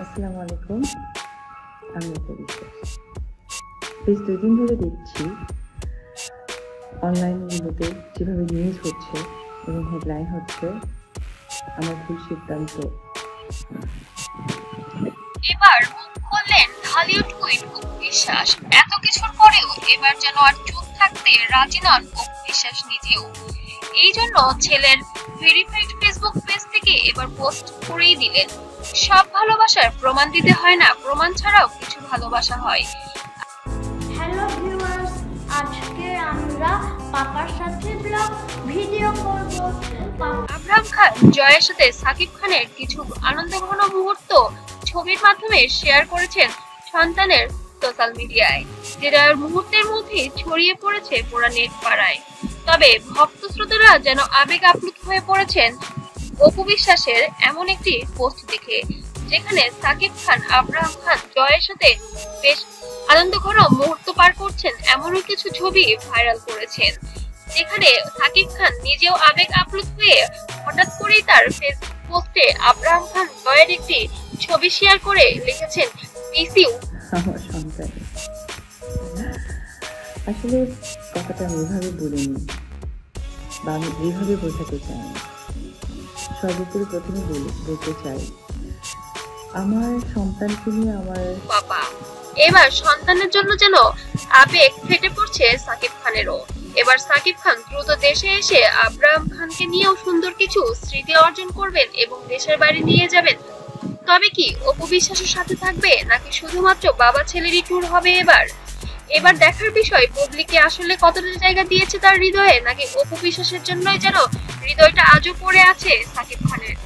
আসসালামু আলাইকুম। আমি অপু বিশ্বাস। বেশ 2 দিন ধরে দেখছি অনলাইনগুলোতে যেভাবে নিউজ হচ্ছে এবং হেডলাইন হচ্ছে আমার ভুল সিদ্ধান্ত। এবার মুখ খুললেন ঢালিউড কুইন অপু বিশ্বাস। এত কিছুর পরেও এবার যেন আর চুপ থাকতে রাজি নন অপু বিশ্বাস নিজেও। এই জন্য ছেলের ভেরিফাইড ফেসবুক পেজ থেকে এবার পোস্ট করেই দিলেন, সব ভালোবাসার প্রমাণ দিতে হয় না, প্রমাণ ছাড়াও কিছু ভালোবাসা হয়। হ্যালো ভিউয়ার্স, আজকে আমরা পাপার সাথে ব্লগ ভিডিও করব। আবরাম খান জয়ের সাথে সাকিব খানের কিছু আনন্দঘন মুহূর্ত ছবির মাধ্যমে শেয়ার করেছেন সন্তানের সোশ্যাল মিডিয়ায়, যেটা মুহূর্তের মধ্যে ছড়িয়ে পড়েছে পুরা নেট পাড়ায়। তবে ভক্ত শ্রোতারা যেন আবেগ আপ্লুত হয়ে পড়েছেন অপু বিশ্বাসের এমন একটি পোস্ট দেখে, যেখানে সাকিব খান আবরাম খান জয়ের সাথে বেশ আনন্দঘন মুহূর্ত পার করছেন এমনও কিছু ছবি ভাইরাল করেছেন, যেখানে সাকিব খান নিজেও আবেগ আপ্লুত হয়ে হঠাৎ করেই তার ফেসবুক পোস্টে আবরাম খান জয়ের একটি ছবি শেয়ার করে লিখেছেন, মিস ইউ আমার সন্তান। আসলে কথাটা আমি এভাবে বলিনি বা আমি এইভাবে বোঝাতে চাই না। সর্বোপরি প্রথমে বলতে চাই আমার সন্তানকে নিয়ে আমার বাবা। এবার সন্তানের জন্য যেন আবেগ ফেটে পড়ছে সাকিব খানেরও। এবার সাকিব খান দ্রুত দেশে এসে আবরাম খানকে নিয়েও সুন্দর কিছু স্মৃতি অর্জন করবেন এবং দেশের বাইরে নিয়ে যাবেন। তবে কি অপু বিশ্বাসের সাথে থাকবে নাকি শুধুমাত্র বাবা ছেলেরই ট্যুর হবে এবার দেখার বিষয় পাবলিকে আসলে কতটা জায়গা দিয়েছে তার হৃদয়ে, নাকি অপু বিশ্বাসের জন্যই যেন হৃদয়টা আজও পড়ে আছে সাকিব খানের।